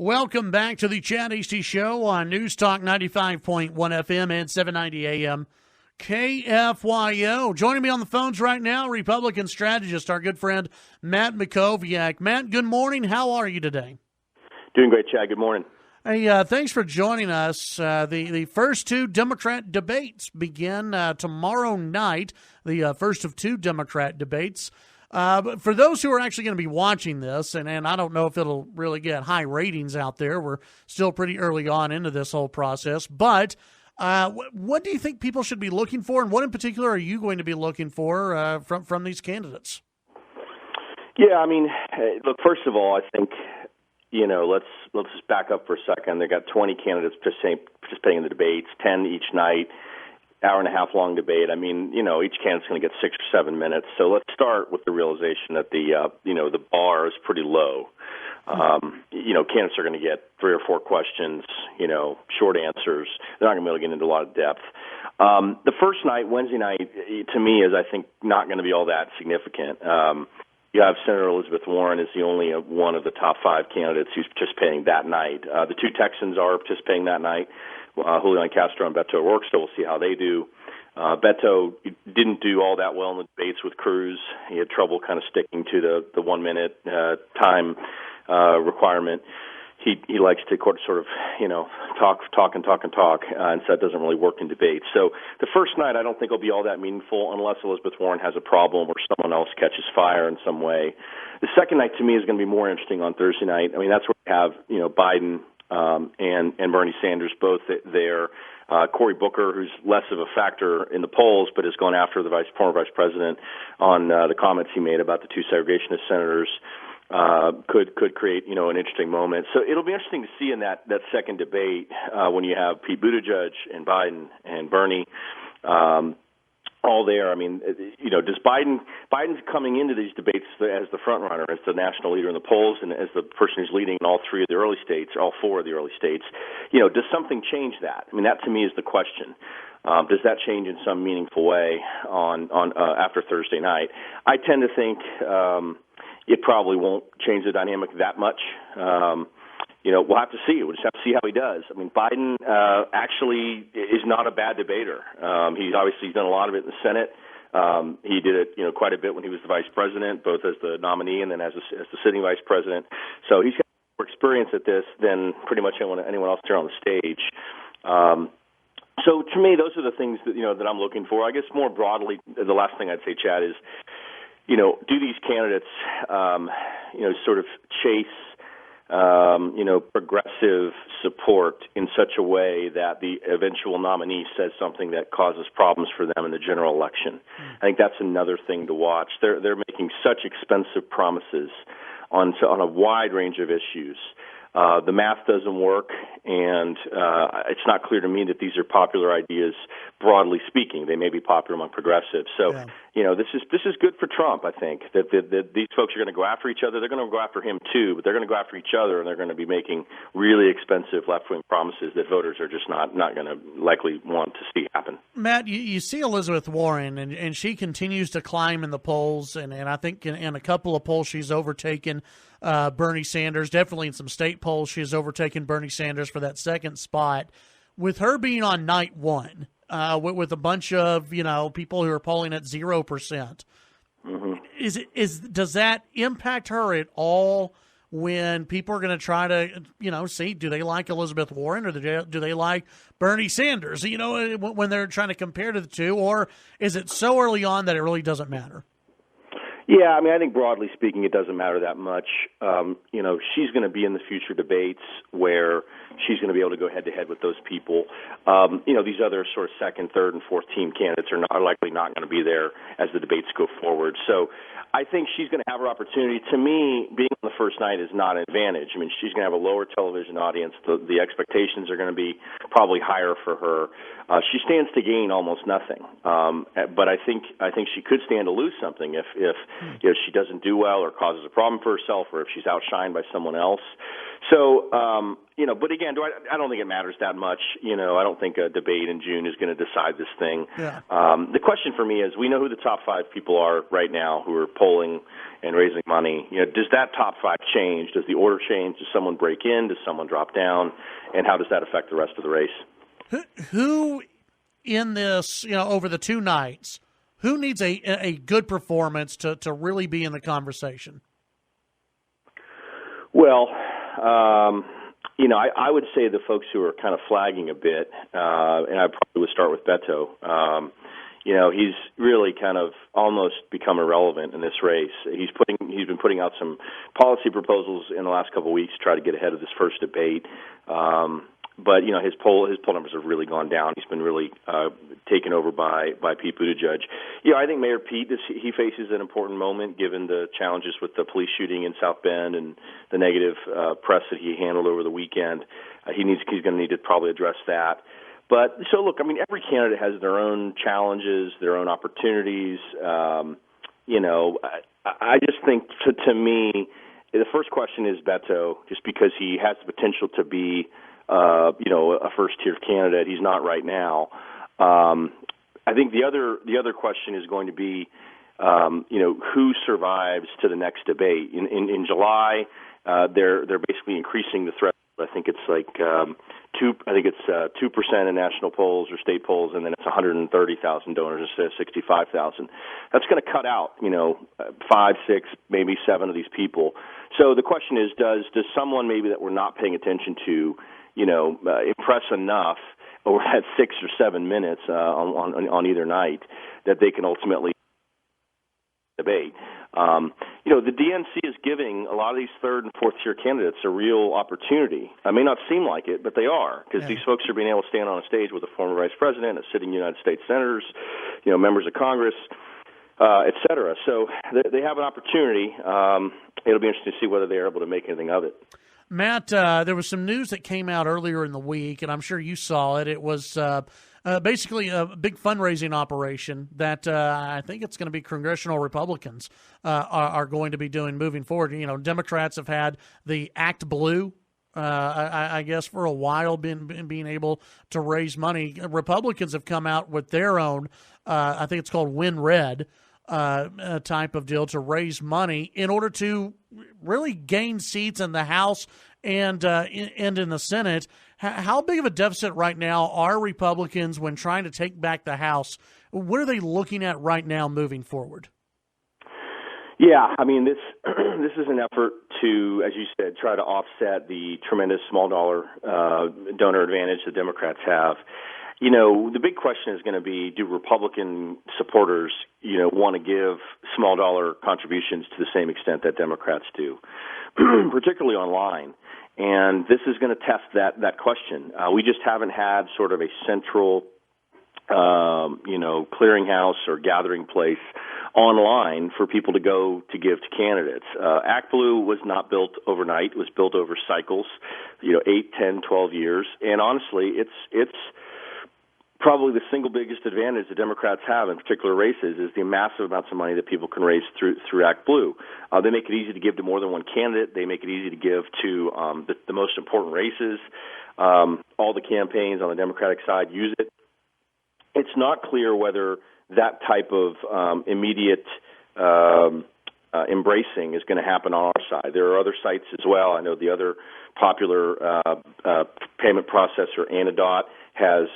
Welcome back to the Chad Easty Show on News Talk 95.1 FM and 790 AM KFYO. Joining me on the phones right now, Republican strategist, our good friend Matt Mackowiak. Matt, good morning. How are you today? Doing great, Chad. Good morning. Hey, thanks for joining us. The first two Democrat debates begin tomorrow night, the first of two Democrat debates. But for those who are actually going to be watching this, and I don't know if it'll really get high ratings out there, we're still pretty early on into this whole process, but what do you think people should be looking for, and what in particular are you going to be looking for from these candidates? Yeah, I mean, look, first of all, I think, let's just back up for a second. They got 20 candidates participating in the debates, 10 each night. Hour-and-a-half long debate. I mean, each candidate's going to get 6 or 7 minutes. So let's start with the realization that the bar is pretty low. Candidates are going to get 3 or 4 questions, short answers. They're not going to be able to get into a lot of depth. The first night, Wednesday night, to me, is, I think, not going to be all that significant. You have Senator Elizabeth Warren is the only one of the top 5 candidates who's participating that night. The 2 Texans are participating that night. Julian Castro and Beto ORourke, so we'll see how they do. Beto didn't do all that well in the debates with Cruz. He had trouble kind of sticking to the 1 minute time requirement. He likes to sort of talk, and so that doesn't really work in debates. So the first night I don't think will be all that meaningful unless Elizabeth Warren has a problem or someone else catches fire in some way. The second night to me is going to be more interesting on Thursday night. I mean, that's where we have Biden and Bernie Sanders both there. Cory Booker, who's less of a factor in the polls, but has gone after the former vice president on the comments he made about the 2 segregationist senators, could create an interesting moment. So it'll be interesting to see in that second debate when you have Pete Buttigieg and Biden and Bernie all there. I mean, does Biden's coming into these debates as the front runner, as the national leader in the polls, and as the person who's leading in all 3 of the early states, or all 4 of the early states. Does something change that? I mean, that to me is the question. Does that change in some meaningful way on after Thursday night? I tend to think it probably won't change the dynamic that much. We'll have to see. We'll just have to see how he does. I mean, Biden actually is not a bad debater. He's obviously done a lot of it in the Senate. He did it, quite a bit when he was the vice president, both as the nominee and then as the sitting vice president. So he's got more experience at this than pretty much anyone else here on the stage. So to me, those are the things that that I'm looking for. I guess more broadly, the last thing I'd say, Chad, is do these candidates sort of chase progressive support in such a way that the eventual nominee says something that causes problems for them in the general election. I think that's another thing to watch. They're making such expensive promises on a wide range of issues. The math doesn't work, and it's not clear to me that these are popular ideas, broadly speaking. They may be popular among progressives. So, this is good for Trump, I think, that these folks are going to go after each other. They're going to go after him, too, but they're going to go after each other, and they're going to be making really expensive left-wing promises that voters are just not going to likely want to see happen. Matt, you see Elizabeth Warren, and she continues to climb in the polls, and I think in a couple of polls she's overtaken Bernie Sanders. Definitely in some state polls she has overtaken Bernie Sanders for that second spot. With her being on night one, with a bunch of people who are polling at 0%, does that impact her at all when people are going to try to see, do they like Elizabeth Warren or do they like Bernie Sanders? When they're trying to compare to the two, or is it so early on that it really doesn't matter? Yeah, I mean, I think broadly speaking, it doesn't matter that much. She's going to be in the future debates where she's going to be able to go head-to-head with those people. These other sort of second, third, and fourth team candidates are likely not going to be there as the debates go forward. So I think she's going to have her opportunity. To me, being on the first night is not an advantage. I mean, she's going to have a lower television audience. The expectations are going to be probably higher for her. She stands to gain almost nothing. But I think she could stand to lose something if she doesn't do well or causes a problem for herself or if she's outshined by someone else. So, but again, I don't think it matters that much. I don't think a debate in June is going to decide this thing. Yeah. The question for me is, we know who the top 5 people are right now who are polling and raising money. Does that top 5 change? Does the order change? Does someone break in? Does someone drop down? And how does that affect the rest of the race? Who in this, over the 2 nights, who needs a good performance to really be in the conversation? Well, I would say the folks who are kind of flagging a bit, and I probably would start with Beto. He's really kind of almost become irrelevant in this race. He's been putting out some policy proposals in the last couple of weeks to try to get ahead of this first debate. But his poll numbers have really gone down. He's been really taken over by Pete Buttigieg. I think Mayor Pete he faces an important moment given the challenges with the police shooting in South Bend and the negative press that he handled over the weekend. He's going to need to probably address that. But so look, every candidate has their own challenges, their own opportunities. I just think to me, the first question is Beto, just because he has the potential to be a first-tier candidate. He's not right now. I think the other question is going to be, who survives to the next debate. In July, they're basically increasing the threshold. I think it's like 2% in national polls or state polls, and then it's 130,000 donors instead of 65,000. That's going to cut out 5, 6, maybe 7 of these people. So the question is, does someone maybe that we're not paying attention to impress enough over that 6 or 7 minutes on either night that they can ultimately debate? The DNC is giving a lot of these third and fourth tier candidates a real opportunity. It may not seem like it, but they are, because these folks are being able to stand on a stage with a former vice president, a sitting United States senators, members of Congress, et cetera. So they have an opportunity. It'll be interesting to see whether they're able to make anything of it. Matt, there was some news that came out earlier in the week, and I'm sure you saw it. It was basically a big fundraising operation that I think it's going to be congressional Republicans are going to be doing moving forward. Democrats have had the Act Blue, I guess, for a while, being able to raise money. Republicans have come out with their own, I think it's called Win Red, type of deal to raise money in order to really gain seats in the House and in the Senate. How big of a deficit right now are Republicans when trying to take back the House? What are they looking at right now moving forward? Yeah, this is an effort to, as you said, try to offset the tremendous small dollar donor advantage the Democrats have. The big question is going to be, do Republican supporters, want to give small dollar contributions to the same extent that Democrats do, particularly online? And this is going to test that question. We just haven't had sort of a central, clearinghouse or gathering place online for people to go to give to candidates. Act Blue was not built overnight. It was built over cycles, 8, 10, 12 years. And honestly, it's probably the single biggest advantage the Democrats have in particular races is the massive amounts of money that people can raise through Act Blue. They make it easy to give to more than one candidate. They make it easy to give to the most important races. All the campaigns on the Democratic side use it. It's not clear whether that type of immediate embracing is going to happen on our side. There are other sites as well. I know the other popular payment processor, Anadot, has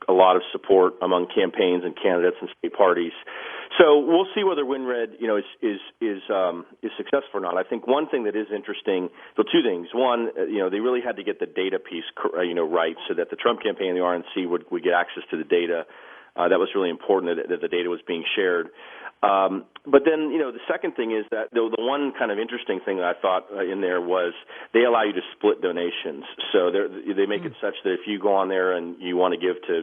a lot of support among campaigns and candidates and state parties. So we'll see whether WinRed is successful or not. I think one thing that is interesting, so 2 things. One, they really had to get the data piece right so that the Trump campaign and the RNC would get access to the data. That was really important that the data was being shared. But then, the second thing is that the one kind of interesting thing that I thought in there was they allow you to split donations. So they make it such that if you go on there and you want to give to,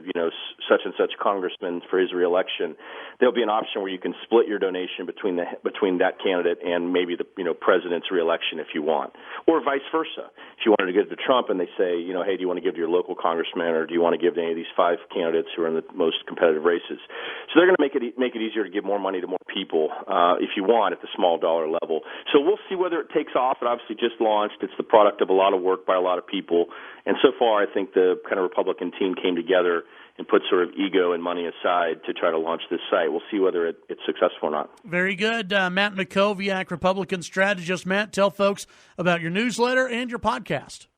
such and such congressman for his reelection, there'll be an option where you can split your donation between that candidate and maybe the, president's reelection if you want, or vice versa. If you wanted to give to Trump and they say, hey, do you want to give to your local congressman or do you want to give to any of these 5 candidates who are in the most competitive races? So they're going to make it easier to give more money to more people if you want at the small dollar level. So we'll see whether it takes off. It obviously just launched. It's the product of a lot of work by a lot of people. And so far, I think the kind of Republican team came together and put sort of ego and money aside to try to launch this site. We'll see whether it's successful or not. Very good. Matt Mackowiak, Republican strategist. Matt, tell folks about your newsletter and your podcast.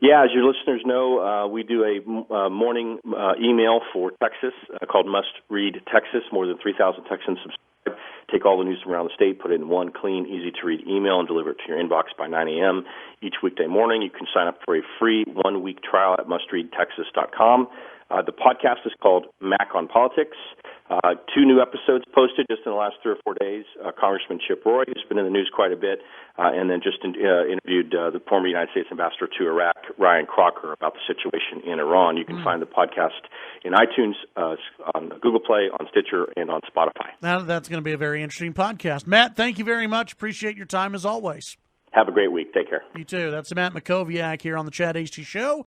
Yeah, as your listeners know, we do a morning email for Texas called Must Read Texas. More than 3,000 Texans subscribe. Take all the news from around the state, put it in one clean, easy-to-read email, and deliver it to your inbox by 9 a.m. each weekday morning. You can sign up for a free one-week trial at mustreadtexas.com. The podcast is called Mac on Politics. 2 new episodes posted just in the last 3 or 4 days. Congressman Chip Roy, who's been in the news quite a bit, and then just interviewed the former United States ambassador to Iraq, Ryan Crocker, about the situation in Iran. You can find the podcast in iTunes, on Google Play, on Stitcher, and on Spotify. Now, that's going to be a very interesting podcast. Matt, thank you very much. Appreciate your time as always. Have a great week. Take care. You too. That's Matt Mackowiak here on the Chad Hasty Show.